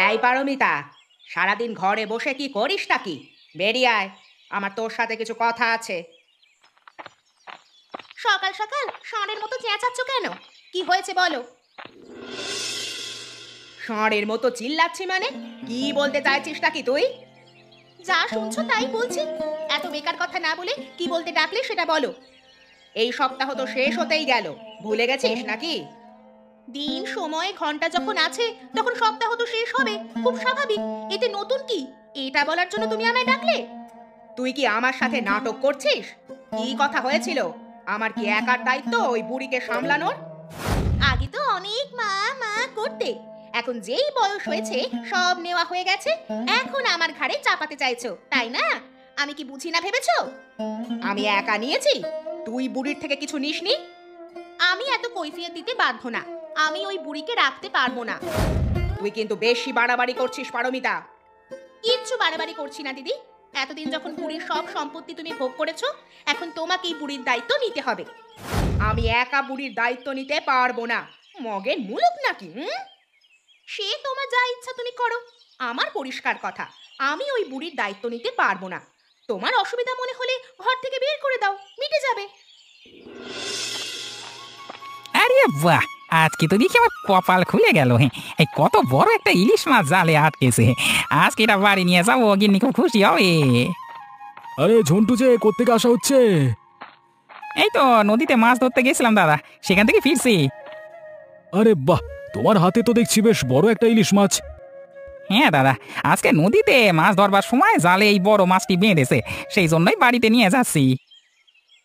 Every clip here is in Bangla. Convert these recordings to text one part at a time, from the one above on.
এই পারমিতা, সারাদিন ঘরে বসে কি করিসটা কি? বেরিয়ে আয়, আমার তোর সাথে কিছু কথা আছে। সকাল সকাল ষাঁড়ের মতো চেঁচাচ্ছ কেন? কি হয়েছে বলো? ষাঁড়ের মতো চিল্লাচ্ছি মানে? কি বলতে চাইছিসটা কি তুই? যা শুনছো তাই বলছি। এত বেকার কথা না বলে কি বলতে ডাকলে সেটা বলো। এই সপ্তাহ তো শেষ হতেই গেল, ভুলে গেছিস নাকি? দিন, সময়, ঘন্টা যখন আছে তখন সপ্তাহ তো শেষ হবে, খুব স্বাভাবিক। এতে নতুন কি? এটা বলার জন্য তুমি আমায় ডাকলে? তুই কি আমার সাথে নাটক করছিস? কি কথা হয়েছিল? আমার কি একার দায়িত্ব ওই বুড়িকে সামলানোর? আগে তো অনেক মা মা করতে, এখন যেই বয়স হয়েছে সব নেওয়া হয়ে গেছে, এখন আমার ঘাড়ে চাপাতে চাইছো, তাই না? আমি কি বুঝি না ভেবেছো? আমি একা নিয়েছি, তুই বুড়ির থেকে কিছু নিসনি? আমি এত কৈফিয়ত দিতে বাধ্য না। আমি ওই বুড়িকে রাখতে পারবো না। তুই কিন্তু বেশি বাড়াবাড়ি করছিস পারমিতা। কিচ্ছু বাড়াবাড়ি করছি না দিদি। এতদিন যখন বুড়ির সব সম্পত্তি তুমি ভোগ করেছো, এখন তোমাকেই বুড়ির দায়িত্ব নিতে হবে। আমি একা বুড়ির দায়িত্ব নিতে পারবো না। মগের মুলুক নাকি? সে তোমার যা ইচ্ছা তুমি করো। আমার পরিষ্কার কথা, আমি ওই বুড়ির দায়িত্ব নিতে পারবো না। তোমার অসুবিধা মনে হলে ঘর থেকে বের করে দাও, মিটে যাবে। আরে বাহ, আজকে তো দেখি আমার কপাল খুলে গেল। হ্যাঁ, এই কত বড় একটা ইলিশ মাছ জালে আটকেছে। আজকে এটা বাড়ি নিয়ে যাবো, গিন্নি খুব খুশি হবে। আরে ঝন্টু, যে কোত্থেকে আসা হচ্ছে? এই তো নদীতে মাছ ধরতে গেছিলাম দাদা, সেখান থেকে ফিরছি। আরে বাহ, তোমার হাতে তো দেখছি বেশ বড় একটা ইলিশ মাছ। হ্যাঁ দাদা, আজকে নদীতে মাছ ধরবার সময় জালে এই বড় মাছটি বেঁধেছে, সেই জন্যই বাড়িতে নিয়ে যাচ্ছি।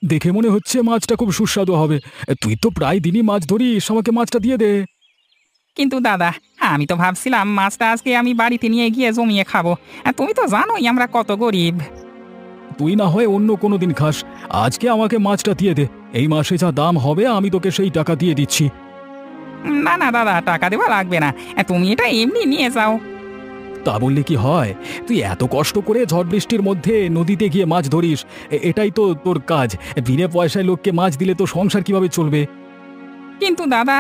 দেখে মনে হচ্ছে মাছটা খুব সুস্বাদু হবে। তুই তো প্রায় দিনই মাছ ধরিস, আমাকে মাছটা দিয়ে দে। কিন্তু দাদা, আমি তো ভাবছিলাম মাছটা আজকে আমি বাড়িতে নিয়ে গিয়ে জমিয়ে খাবো। আর তুমি তো জানোই আমরা কত গরিব। তুই না হয় অন্য কোনো দিন খাস, আজকে আমাকে মাছটা দিয়ে দে। এই মাসে যা দাম হবে আমি তোকে সেই টাকা দিয়ে দিচ্ছি। না না দাদা, টাকা দেওয়া লাগবে না, তুমি এটা এমনি নিয়ে যাও। তা বললে কি হয়? তুই এত কষ্ট করে ঝড় বৃষ্টির মধ্যে নদীতে গিয়ে মাছ ধরিস, এটাই তো তোর কাজ। বিনে পয়সায় লোককে মাছ দিলে তো সংসার কিভাবে চলবে? কিন্তু দাদা।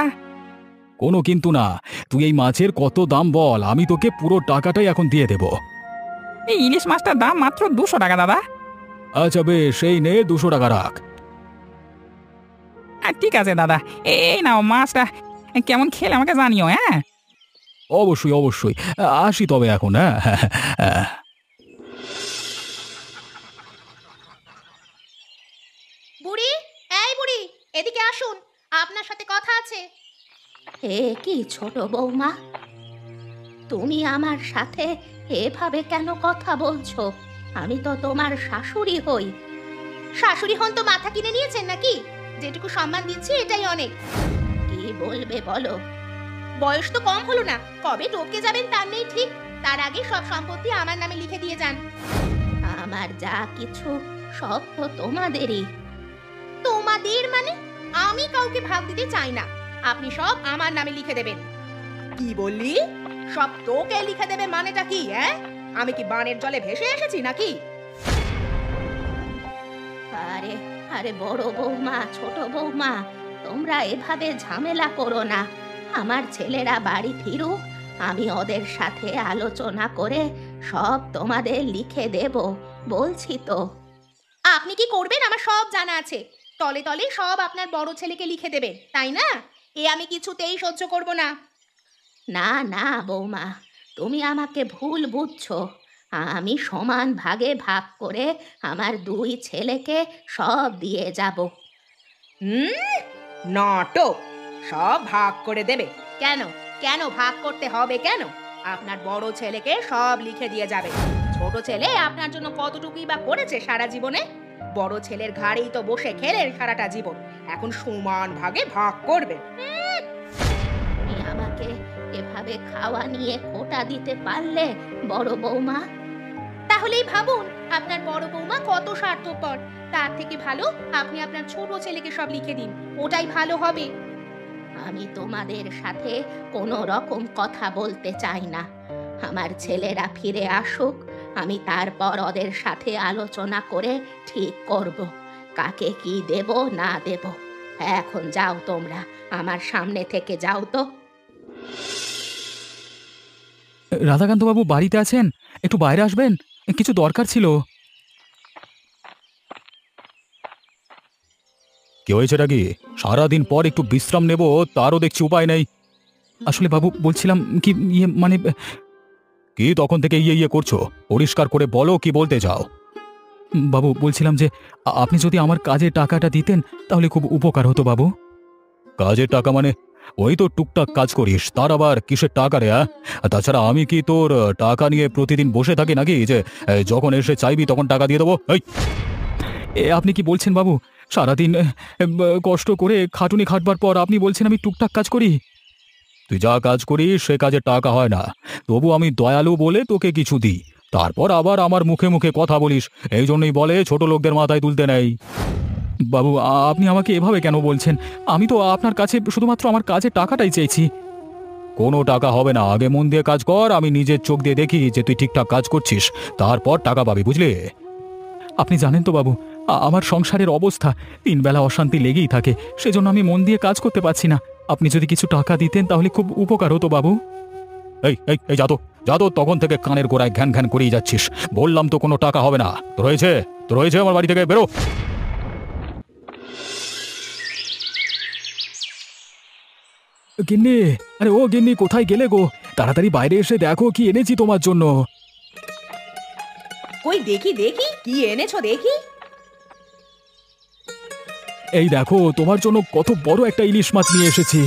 কোনো কিন্তু না, তুই এই মাছের কত দাম বল, আমি তোকে পুরো টাকাটাই এখন দিয়ে দেব। এই ইলিশ মাছটার দাম মাত্র 200 টাকা দাদা। আচ্ছা বেশ, সেই নে 200 টাকা রাখ। ঠিক আছে দাদা, এই নাও মাছটা, কেমন খেলে আমাকে জানিও। হ্যাঁ অবশ্যই অবশ্যই, আসি তবে এখন। হ্যাঁ। বুড়ি, এই বুড়ি, এদিকে আসুন, আপনার সাথে কথা আছে। এ কি ছোট বৌমা, তুমি আমার সাথে এভাবে কেন কথা বলছো? আমি তো তোমার শাশুড়ি হই। শাশুড়ি হন তো মাথা কিনে নিয়েছেন নাকি? যেটুকু সম্মান দিচ্ছি এটাই অনেক। কি বলবে বলো? বয়স তো কম হলো না, কবে টপকে যাবেন তার নেই ঠিক। তার আগে সব সম্পত্তি আমার নামে লিখে দিয়ে যান। আমার যা কিছু সব তো তোমাদেরই। তোমাদের মানে? আমি কাউকে ভাগ দিতে চাই না, আপনি সব আমার নামে লিখে দেবেন। কি বললি? সব তোকে লিখে দেবে মানেটা কি? আমি কি বানের জলে ভেসে এসেছি নাকি? আরে আরে বড় বৌমা, ছোট বৌমা, তোমরা এভাবে ঝামেলা করো না। আমার ছেলেরা বাড়ি ফিরুক, আমি ওদের সাথে আলোচনা করে সব তোমাদের লিখে দেব, বলছি তো। আপনি কি করবেন আমার সব জানা আছে। তলে তলে সব আপনার বড় ছেলেকে লিখে দেবেন, তাই না? এ আমি কিছুতেই সহ্য করব না। না না বৌমা, তুমি আমাকে ভুল বুঝছো। আমি সমান ভাগে ভাগ করে আমার 2 ছেলেকে সব দিয়ে যাব। নাটক! সব ভাগ করে দেবে? কেন কেন ভাগ করতে হবে কেন? আপনার বড় ছেলেকে সব লিখে দিয়ে যাবে। ছোট ছেলে আপনার জন্য কতটুকুই বা করেছে সারা জীবনে? বড় ছেলের ঘাড়েই তো বসে খেলেন সারাটা জীবন, এখন সমান ভাগে ভাগ করবে। তুমি আমাকে এভাবে খাওয়া নিয়ে খোঁটা দিতে পারলে বড় বৌমা? তাহলেই ভাবুন আপনার বড় বৌমা কত স্বার্থপর। তার থেকে ভালো আপনি আপনার ছোট ছেলেকে সব লিখে দিন, ওটাই ভালো হবে। আমি তোমাদের সাথে কোনো রকম কথা বলতে চাই না। আমার ছেলেরা ফিরে আসুক, আমি তারপর ওদের সাথে আলোচনা করে ঠিক করব কাকে কি দেব না দেব। এখন যাও তোমরা, আমার সামনে থেকে যাও তো। রাধাকান্ত বাবু বাড়িতে আছেন? একটু বাইরে আসবেন, কিছু দরকার ছিল। কি হয়েছে নাকি? সারাদিন পর একটু বিশ্রাম নেব, তারও দেখছি উপায় নেই। আসলে বাবু বলছিলাম কি, মানে কি তখন থেকে ইয়ে করছো? পরিষ্কার করে বলো কি বলতে চাও। বাবু বলছিলাম যে আপনি যদি আমার কাজে টাকাটা দিতেন তাহলে খুব উপকার হতো বাবু। কাজের টাকা মানে? ওই তো টুকটাক কাজ করিস, তার আবার কিসের টাকা রে? তাছাড়া আমি কি তোর টাকা নিয়ে প্রতিদিন বসে থাকি নাকি যে যখন এসে চাইবি তখন টাকা দিয়ে দেবো? আপনি কি বলছেন বাবু? সারাদিন কষ্ট করে খাটুনি খাটবার পর আপনি বলছেন আমি টুকটাক কাজ করি? তুই যা কাজ করিস সে কাজে টাকা হয় না, তবু আমি দয়ালু বলে তোকে কিছু দিই, তারপর আবার আমার মুখে মুখে কথা বলিস। এই জন্যই বলে ছোট লোকদের মাথায় তুলতে নেই। বাবু আপনি আমাকে এভাবে কেন বলছেন? আমি তো আপনার কাছে শুধুমাত্র আমার কাজের টাকাটাই চেয়েছি। কোনো টাকা হবে না, আগে মন দিয়ে কাজ কর, আমি নিজের চোখ দিয়ে দেখি যে তুই ঠিকঠাক কাজ করছিস, তারপর টাকা পাবি, বুঝলি? আপনি জানেন তো বাবু, আমার সংসারের অবস্থা, তিনবেলা অশান্তি লেগেই থাকে, সেজন্য আমি মন দিয়ে কাজ করতে পারছি না। আপনি যদি কিছু টাকা দিতেন তাহলে খুব উপকার হতো বাবু। এই এই এই যাদো তখন থেকে কানের গোড়ায় ঘ্যান ঘ্যান করেই যাচ্ছিস। বললাম তো কোনো টাকা হবে না। তোর হয়েছে আমার বাড়ি থেকে বেরো। গিন্নি, আরে ও গিন্নি, কোথায় গেলে গো? তাড়াতাড়ি বাইরে এসে দেখো কি এনেছি তোমার জন্য। কই দেখি দেখি কি এনেছো দেখি। এই দেখো তোমার জন্য কত বড় একটা ইলিশ মাছ নিয়ে এসেছি।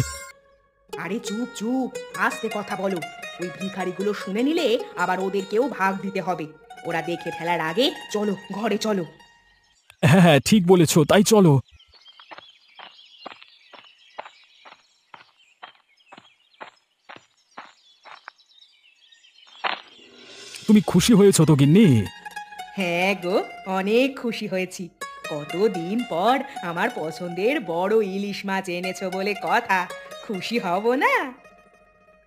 আরে চুপ চুপ, আস্তে কথা বলো। ওই ভিখারিগুলো শুনে নিলে আবার ওদেরকেও ভাগ দিতে হবে। ওরা দেখে ফেলার আগে চলো ঘরে চলো। হ্যাঁ হ্যাঁ ঠিক বলেছো, তাই চলো। তুমি খুশি হয়েছো তো গিন্নি? হ্যাঁ গো, অনেক খুশি হয়েছি। কতদিন পর আমার পছন্দের বড় ইলিশ মাছ এনেছো বলে কথা, খুশি হব না?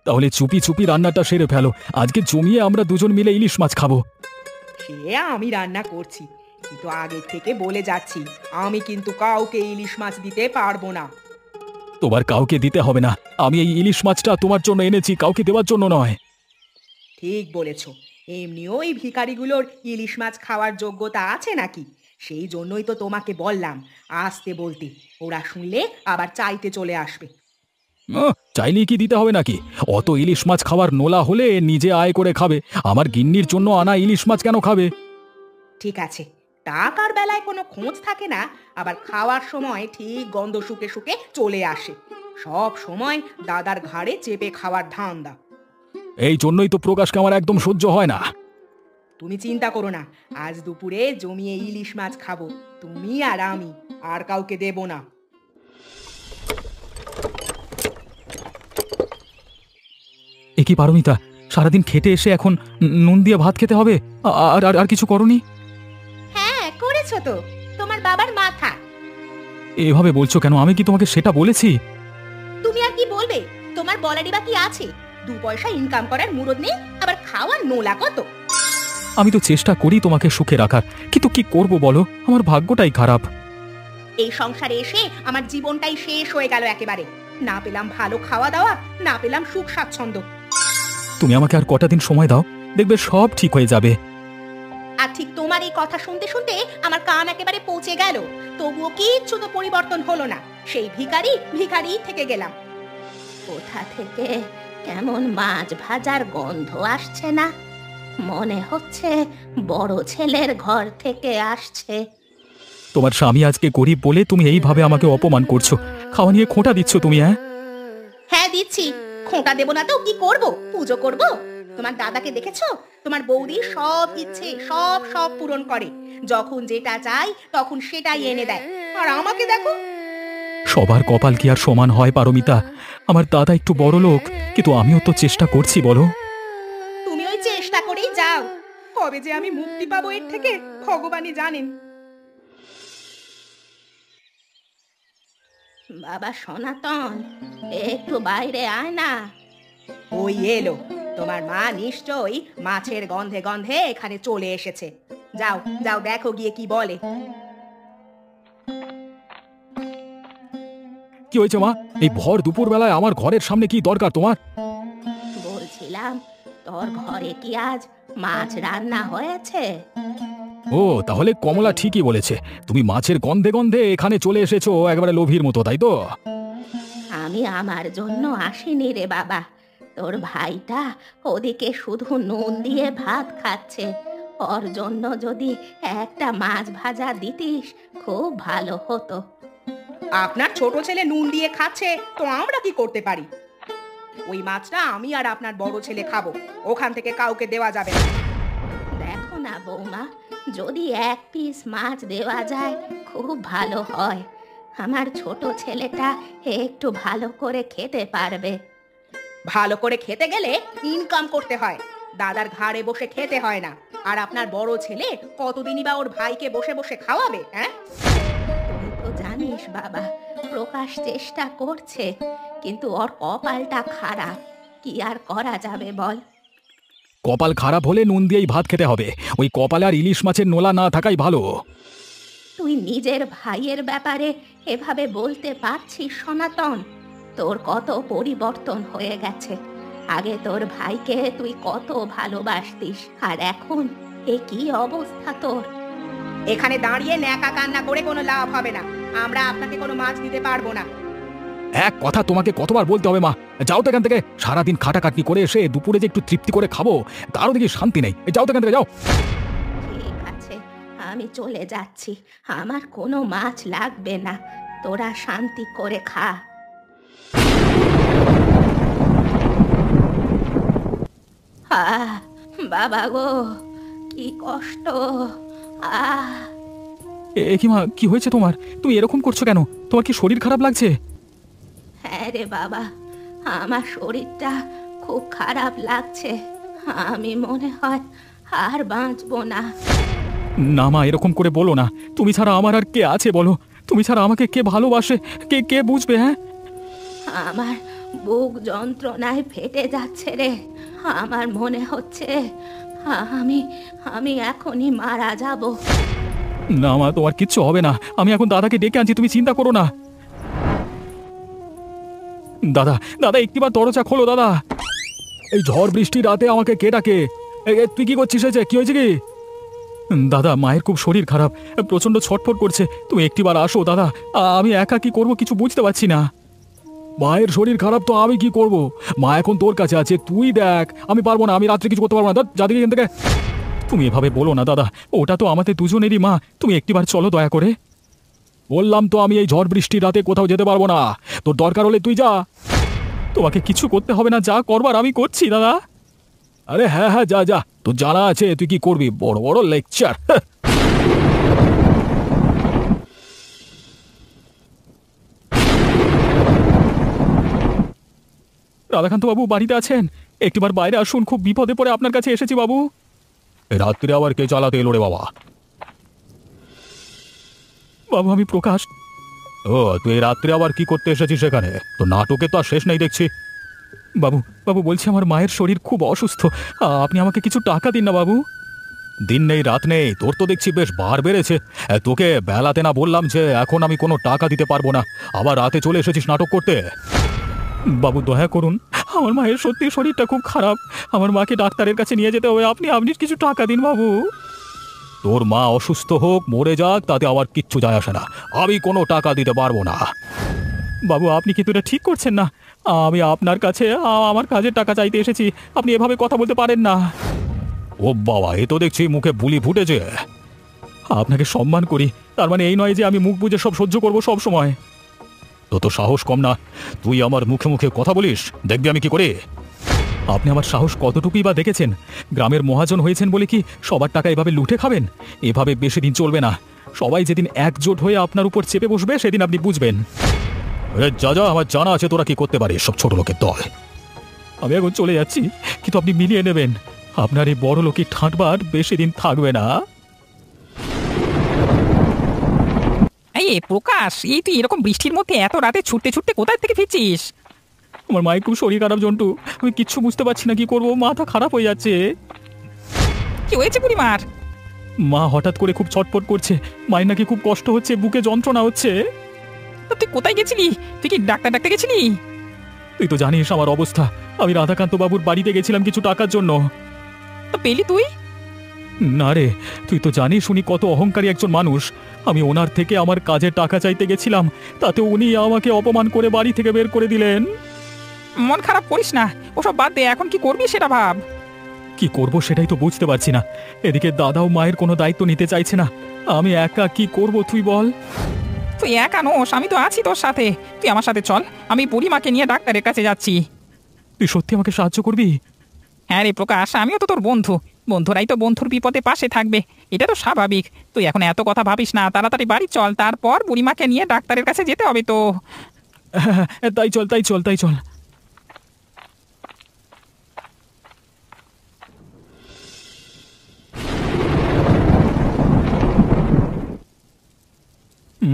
তাহলে চুপি চুপি রান্নাটা সেরে ফেলো, আজকে জমিয়ে আমরা দুজন মিলে ইলিশ মাছ খাবো। সে আমি রান্না করছি, কিন্তু আগের থেকে বলে যাচ্ছি আমি কিন্তু কাউকে ইলিশ মাছ দিতে পারবো না। তোমার কাউকে দিতে হবে না, আমি এই ইলিশ মাছটা তোমার জন্য এনেছি, কাউকে দেওয়ার জন্য নয়। ঠিক বলেছো, এমনিও এই ভিখারিগুলোর ইলিশ মাছ খাওয়ার যোগ্যতা আছে নাকি? সেই জন্যই তো তোমাকে বললাম আসতে বলতে, ওরা শুনলে আবার চাইতে চলে আসবে। চাইলেই কি দিতে হবে নাকি? অত ইলিশ মাছ খাওয়ার নোলা হলে নিজে আয় করে খাবে, আমার গিন্নির জন্য আনা ইলিশ মাছ কেন খাবে? ঠিক আছে, টাকার বেলায় কোনো খোঁজ থাকে না, আবার খাওয়ার সময় ঠিক গন্ধ শুকে শুকে চলে আসে। সব সময় দাদার ঘাড়ে চেপে খাওয়ার ধান্দা। এই জন্যই তো প্রকাশকে আমার একদম সহ্য হয় না। তুমি চিন্তা করো না, আজ দুপুরে জমিয়ে ইলিশ মাছ খাবো, তুমি আর আমি, আর কাউকে দেব না। এ কি পারমিতা, সারাদিন খেটে এসে এখন নুন দিয়ে ভাত খেতে হবে? আর আর আর কিছু করনি? হ্যাঁ করেছো তো, তোমার বাবার মাথা। এভাবে বলছো কেন? আমি কি তোমাকে সেটা বলেছি? তুমি আর কি বলবে? তোমার বলারই বা কি আছে? 2 পয়সা ইনকাম করার মুরদ নেই, আবার খাওয়ার নোলা কত। আমি তো চেষ্টা করি তোমাকে সুখে রাখার, কিন্তু কি করব বলো, আমার ভাগ্যটাই খারাপ। এই সংসারে এসে আমার জীবনটাই শেষ হয়ে গেল একেবারে। না পেলাম ভালো খাওয়া দাওয়া, না পেলাম সুখ স্বাচ্ছন্দ্য। তুমি আমাকে আর কটা দিন সময় দাও, দেখবে সব ঠিক হয়ে যাবে। আর ঠিক তোমার এই কথা শুনতে শুনতে আমার কান একেবারে পৌঁছে গেল, তবুও কিচ্ছু তো পরিবর্তন হলো না। সেই ভিখারি ভিখারি থেকে গেলাম। কোথা থেকে কেমন মাছ ভাজার গন্ধ আসছে না? মনে হচ্ছে বড় ছেলের ঘর থেকে আসছে। তোমার স্বামী আজকে গরিব বলে তুমি এইভাবে আমাকে অপমান করছো, খাওয়া নিয়ে খোঁটা দিচ্ছ তুমি। হ্যাঁ দিচ্ছি, খোঁটা দেব না তো কি করব? পুজো করব? তোমার দাদাকে দেখেছো? তোমার বৌদি সব ইচ্ছে সব সব পূরণ করে, যখন যেটা চাই তখন সেটাই এনে দেয়। আর আমাকে দেখো। সবার কপাল কি আর সমান হয় পারমিতা? আমার দাদা একটু বড় লোক, কিন্তু আমিও তো চেষ্টা করছি বলো। তুমি ওই চেষ্টা করেই যাও, কবে যে আমি মুক্তি পাবো এর থেকে ভগবানই জানেন। বাবা সনাতন, একটু বাইরে আয় না। ওই এলো, তোমার মা নিশ্চয়ই মাছের গন্ধে গন্ধে এখানে চলে এসেছে। যাও যাও দেখো গিয়ে কি বলে। কি হয়েছে মা? এই ভর দুপুর বেলায় আমার ঘরের সামনে কি দরকার তোমার? বলছিলাম তোর ঘরে কি আজ মাছ রান্না হয়েছে? ও তাহলে কমলা ঠিকই বলেছে, তুমি মাছের গন্ধে গন্ধে এখানে চলে এসেছো একেবারে লোভীর মতো, তাই তো? আমি আমার জন্য আসিনি রে বাবা, তোর ভাইটা ওদিকে শুধু নুন দিয়ে ভাত খাচ্ছে। ওর জন্য যদি একটা মাছ ভাজা দিতিস খুব ভালো হতো। আপনার ছোট ছেলে নুন দিয়ে খাচ্ছে, তো আমরা কি করতে পারি? ওই মাছটা আমি আর আপনার বড় ছেলে খাবো, ওখান থেকে কাউকে দেওয়া যাবে না। দেখো না বৌমা, যদি এক পিস মাছ দেওয়া যায় খুব ভালো হয়। আমার ছোট ছেলেটা একটু ভালো করে খেতে পারবে। ভালো করে খেতে গেলে ইনকাম করতে হয়, দাদার ঘাড়ে বসে খেতে হয় না। আর আপনার বড় ছেলে কতদিনই বা ওর ভাইকে বসে বসে খাওয়াবে? হ্যাঁ, তুই তো জানিস বাবা, প্রকাশ চেষ্টা করছে, কিন্তু ওর কপালটা খারাপ। কি আর করা যাবে বল? কপাল খারাপ হলে নুন দিয়েই ভাত খেতে হবে, ওই কপালে আর ইলিশ মাছের নোলা না থাকাই ভালো। তুই নিজের ভাইয়ের ব্যাপারে এভাবে বলতে পারছিস সনাতন? তোর কত পরিবর্তন হয়ে গেছে। আগে তোর ভাইকে তুই কত ভালোবাসতিস, আর এখন এ কি অবস্থা তোর? এখানে দাঁড়িয়ে ন্যাকা কান্না করে কোনো লাভ হবে না। আমরা আপনাকে কোনো মাছ দিতে পারবো না। এক কথা তোমাকে কতবার বলতে হবে মা, যাও তো এখান থেকে। সারাদিন খাটাখাটনি করে এসে দুপুরে যে একটু তৃপ্তি করে খাবো তারও দেখি শান্তি নেই। যাও তো এখান থেকে, যাও। ঠিক আছে, আমি চলে যাচ্ছি। আমার কোনো মাছ লাগবে না, তোরা শান্তি করে খা। আহ বাবা গো, কি কষ্ট! আহ এ কি মা, কি হয়েছে তোমার? তুমি এরকম করছো কেন? তোমার কি শরীর খারাপ লাগছে? হ্যাঁ রে বাবা, আমার শরীরটা খুব খারাপ লাগছে। আমি মনে হয় আর বাঁচবো না। না মা, এরকম করে বলো না। তুমি ছাড়া আমার আর কে আছে বলো? তুমি ছাড়া আমাকে কে ভালোবাসে, কে কে বুঝবে? হ্যাঁ, আমার বুক যন্ত্রণায় ফেটে যাচ্ছে রে। আমার মনে হচ্ছে আমি আমি এখনই মারা যাব। না মা, তোমার কিচ্ছু হবে না। আমি এখন দাদাকে ডেকে আনছি, তুমি চিন্তা করো না। দাদা, দাদা একটিবার দরজা খোলো দাদা। এই ঝড় বৃষ্টি রাতে আমাকে কে ডাকে? তুই কি করছিস? কি হয়েছে কি? দাদা, মায়ের খুব শরীর খারাপ, প্রচন্ড ছটফট করছে। তুমি একটিবার আসো দাদা। আমি একা কি করব কিছু বুঝতে পারছি না। মায়ের শরীর খারাপ তো আমি কি করব? মা এখন তোর কাছে আছে, তুই দেখ। আমি পারবো না, আমি রাত্রে কিছু করতে পারবো না। যাদিকে এখান থেকে। তুমি এভাবে বলো না দাদা, ওটা তো আমাদের দুজনেরই মা। তুমি একটিবার চলো দয়া করে। বললাম তো আমি এই ঝড় বৃষ্টির রাতে কোথাও যেতে পারবো না। তোর দরকার হলে তুই যা, তোমাকে কিছু করতে হবে না। যা করবার আমি করছি দাদা। আরে হ্যাঁ হ্যাঁ, যা যা, তোর জানা আছে তুই কি করবি। বড় বড় লেকচার। রাধাকান্ত বাবু বাড়িতে আছেন? একটিবার বাইরে আসুন, খুব বিপদে পড়ে আপনার কাছে এসেছি বাবু। রাত্রে আবার কে চালাতে এলো রে বাবা? বাবু, আমি প্রকাশ। ও, তুই এই রাত্রে আবার কি করতে এসেছিস সেখানে? তো নাটকে তো আর শেষ নেই দেখছি। বাবু, বাবু বলছি আমার মায়ের শরীর খুব অসুস্থ, আপনি আমাকে কিছু টাকা দিন না বাবু। দিন নেই রাত নেই, তোর তো দেখছি বেশ বার বেড়েছে। তোকে বেলাতে না বললাম যে এখন আমি কোনো টাকা দিতে পারবো না, আবার রাতে চলে এসেছিস নাটক করতে? বাবু দয়া করুন, আমার মায়ের সত্যি শরীরটা খুব খারাপ। আমার মাকে ডাক্তারের কাছে নিয়ে যেতে হবে, আপনি আপনি কিছু টাকা দিন বাবু। তোর মা অসুস্থ হোক মরে যাক তাতে আমার কিচ্ছু যায় আসে না, আমি কোনো টাকা দিতে পারবো না। বাবু, আপনি কিন্তু এটা ঠিক করছেন না। আমি আপনার কাছে আমার কাজের টাকা চাইতে এসেছি, আপনি এভাবে কথা বলতে পারেন না। ও বাবা, এ তো দেখছি মুখে বুলি ফুটেছে। আপনাকে সম্মান করি, তার মানে এই নয় যে আমি মুখ বুজে সব সহ্য করব সব সময়। তো সাহস কম না, তুই আমার মুখে মুখে কথা বলিস, দেখবি আমি কি করে। আপনি আমার সাহস কতটুকুই বা দেখেছেন? গ্রামের মহাজন হয়েছেন বলে কি সবার টাকা এভাবে লুটে খাবেন? এভাবে বেশি দিন চলবে না। সবাই যেদিন একজোট হয়ে আপনার উপর চেপে বসবে সেদিন আপনি বুঝবেন। যা যা, আমার জানা আছে তোরা কি করতে পারিস, সব ছোট লোকের দল। আমি এখন চলে যাচ্ছি, কিন্তু আপনি মিলিয়ে নেবেন, আপনার এই বড় লোকের ঠাঁটবার বেশি দিন থাকবে না। এই প্রকাশ, এই তুই এরকম বৃষ্টির মধ্যে এত রাতে ছুটতে ছুটতে কোথায় থেকে ফিরছিস? আমার মায়ের খুব শরীর খারাপ জন্টু, আমি কিচ্ছু বুঝতে পারছি না কি করবো, মাথা খারাপ হয়ে যাচ্ছে। কি হয়েছে বুড়িমার? মা হঠাৎ করে খুব ছটফট করছে, মায়ের নাকি খুব কষ্ট হচ্ছে, বুকে যন্ত্রণা হচ্ছে। তা তুই কোথায় গেছিলি? তুই কি ডাক্তার ডাকতে গেছিলি? তুই তো জানিস আমার অবস্থা। আমি রাধাকান্ত বাবুর বাড়িতে গেছিলাম কিছু টাকার জন্য। তো পেলি তুই? না রে, তুই তো জানিস উনি কত অহংকারী একজন মানুষ। আমি ওনার থেকে আমার কাজের টাকা চাইতে গেছিলাম, তাতে উনি আমাকে অপমান করে বাড়ি থেকে বের করে দিলেন। মন খারাপ করিস না, ওসব বাদ দে, এখন কি করবি সেটা ভাব। কি করব সেটাই তো বুঝতে পারছি না। এদিকে দাদাও মায়ের কোনো দায়িত্ব নিতে চাইছে না। আমি একা কি করব তুই বল? তুই একা নোস, আমি তো আছি তোর সাথে। তুই আমার সাথে চল, আমি বুড়িমাকে নিয়ে ডাক্তারের কাছে যাচ্ছি। তুই সত্যি আমাকে সাহায্য করবি? হ্যাঁ রে প্রকাশ, আমিও তো তোর বন্ধু। বন্ধুরাই তো বন্ধুর বিপদে পাশে থাকবে, এটা তো স্বাভাবিক। তুই এখন এত কথা ভাবিস না, তাড়াতাড়ি বাড়ি চল, তারপর বুড়িমাকে নিয়ে ডাক্তারের কাছে যেতে হবে তো। তাই চল, তাই চল, তাই চল।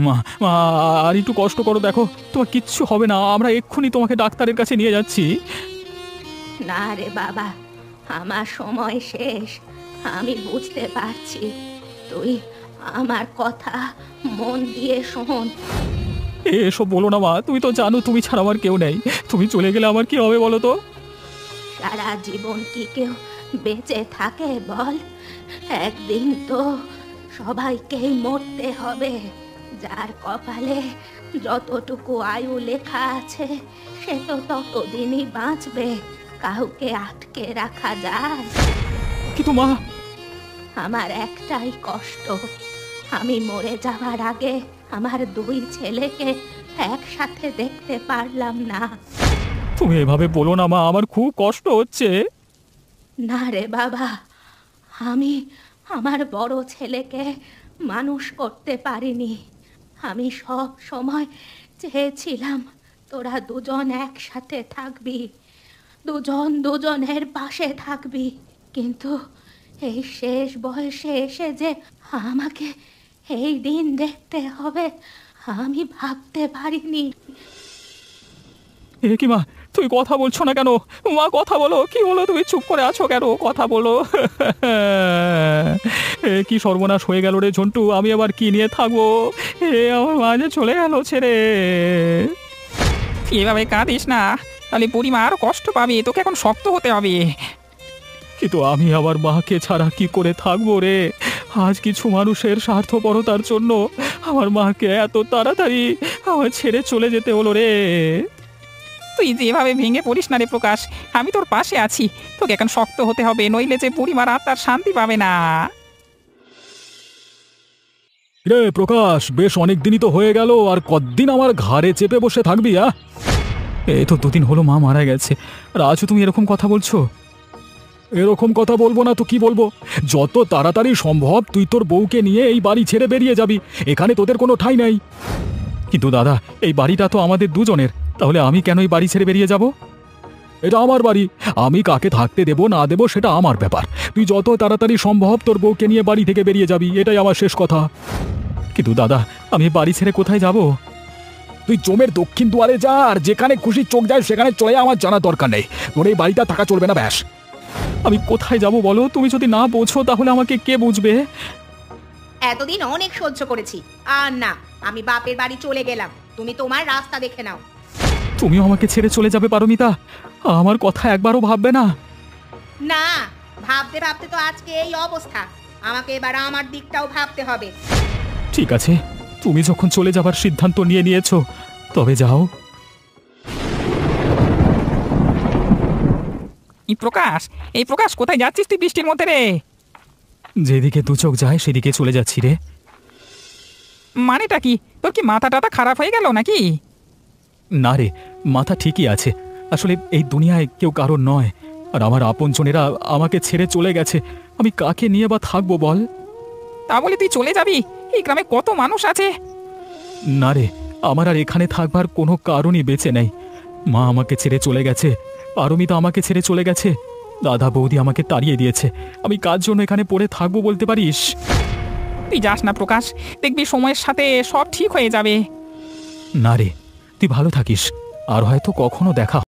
মা মা, আর একটু কষ্ট করো, দেখো তোমার কিচ্ছু হবে না। আমরা এক্ষুনি তোমাকে ডাক্তারের কাছে নিয়ে যাচ্ছি। না রে বাবা, আমার সময় শেষ। আমি বুঝতে পারছি। তুই আমার কথা মন দিয়ে শোন। এসব বলো না মা, তুমি তো জানো তুমি ছাড়া আমার কেউ নেই। তুমি চলে গেলে আমার কি হবে বলো তো? সারা জীবন কি কেউ বেঁচে থাকে বল? একদিন তো সবাইকেই মরতে হবে। যার কপালে যতটুকু আয়ু লেখা আছে সে তো ততদিনই বাঁচবে। কাউকে আটকে রাখা যায়? কিন্তু মা, আমার একটাই কষ্ট, আমি মরে যাওয়ার আগে আমার দুই ছেলেকে একসাথে দেখতে পারলাম না। তুমি এভাবে বলো না মা, আমার খুব কষ্ট হচ্ছে। না রে বাবা, আমি আমার বড় ছেলেকে মানুষ করতে পারিনি। আমি সব সময় চেয়েছিলাম তোরা দুজন একসাথে থাকবি, দুজন দুজনের পাশে থাকবি। কিন্তু এই শেষ বয়সে এসে যে আমাকে এই দিন দেখতে হবে আমি ভাবতে পারিনি। এ কি মা, তুই কথা বলছো না কেন? মা কথা বলো, কি হলো? তুমি চুপ করে আছো কেন? কথা বলো। এ কি সর্বনাশ হয়ে গেল রে ঝন্টু, আমি আবার কি নিয়ে থাকবো? আমার মা যে চলে গেল ছেড়ে। তুই এভাবে কাঁদিস না, তাহলে বুড়িমা আরো কষ্ট পাবে। তোকে এখন শক্ত হতে হবে। কিন্তু আমি আমার মাকে ছাড়া কি করে থাকবো রে? আজ কিছু মানুষের স্বার্থপরতার জন্য আমার মাকে এত তাড়াতাড়ি আমার ছেড়ে চলে যেতে হলো রে। তুই যেভাবে ভেঙে পড়িস না রে প্রকাশ, আমি তোর পাশে আছি। তোকে এখন শক্ত হতে হবে, নইলে যে বুড়িমার আত্মার শান্তি পাবে না। রে প্রকাশ, বেশ অনেক দিনই তো হয়ে গেল, আর কতদিন আমার ঘাড়ে চেপে বসে থাকবি? এই তো দুদিন হলো মা মারা গেছে, আর আজও তুমি এরকম কথা বলছো? এরকম কথা বলবো না তো কি বলবো? যত তাড়াতাড়ি সম্ভব তুই তোর বউকে নিয়ে এই বাড়ি ছেড়ে বেরিয়ে যাবি। এখানে তোদের কোনো ঠাঁই নাই। কিন্তু দাদা, এই বাড়িটা তো আমাদের দুজনের, তাহলে আমি কেন এই বাড়ি ছেড়ে বেরিয়ে যাব? এটা আমার বাড়ি, আমি কাকে থাকতে দেব না দেব সেটা আমার ব্যাপার। তুই যত তাড়াতাড়ি সম্ভব তোর বউকে নিয়ে বাড়ি থেকে বেরিয়ে যাবি, এটাই আমার শেষ কথা। কিন্তু দাদা, আমি বাড়ি ছেড়ে কোথায় যাব? তুই জমের দক্ষিণ দুয়ারে যা, আর যেখানে খুশি চোখ যায় সেখানে চলে, আমার জানার দরকার নেই। তোর এই বাড়িটা থাকা চলবে না, ব্যাস। আমি কোথায় যাব বলো? তুমি যদি না বোঝো তাহলে আমাকে কে বুঝবে? এতদিন অনেক সহ্য করেছি, আর না, আমি বাপের বাড়ি চলে গেলাম। তুমি তোমার রাস্তা দেখে নাও। তুমিও আমাকে ছেড়ে চলে যাবে পারমিতা? আমার কথা একবারও ভাববে না? না, ভাবতে ভাবতে তো আজকে এই অবস্থা। আমাকে এবার আমার দিকটাও ভাবতে হবে। ঠিক আছে, তুমি যখন চলে যাবার সিদ্ধান্ত নিয়ে নিয়েছো, তবে যাও। এই প্রকাশ কোথায় যাচ্ছিস তুই বৃষ্টির মধ্যে রে? যেদিকে দু চোখ যায় সেদিকে চলে যাচ্ছি রে। মানেটা কি? তোর কি মাথা টাথা খারাপ হয়ে গেল নাকি? না রে, মাথা ঠিকই আছে। আসলে এই দুনিয়ায় কেউ কারোর নয়, আর আমার আপনজনেরা আমাকে ছেড়ে চলে গেছে। আমি কাকে নিয়ে বা থাকবো বল? তা বলে তুই চলে যাবি? এই গ্রামে কত মানুষ আছে। না রে, আমার আর এখানে থাকবার কোনো কারণই বেঁচে নেই। মা আমাকে ছেড়ে চলে গেছে, পারমিতা আমাকে ছেড়ে চলে গেছে, দাদা বৌদি আমাকে তাড়িয়ে দিয়েছে। আমি কার জন্য এখানে পড়ে থাকবো বলতে পারিস? তুই যাস না প্রকাশ, দেখবি সময়ের সাথে সব ঠিক হয়ে যাবে। না রে, তুই ভালো থাকিস, আর হয়তো কখনো দেখা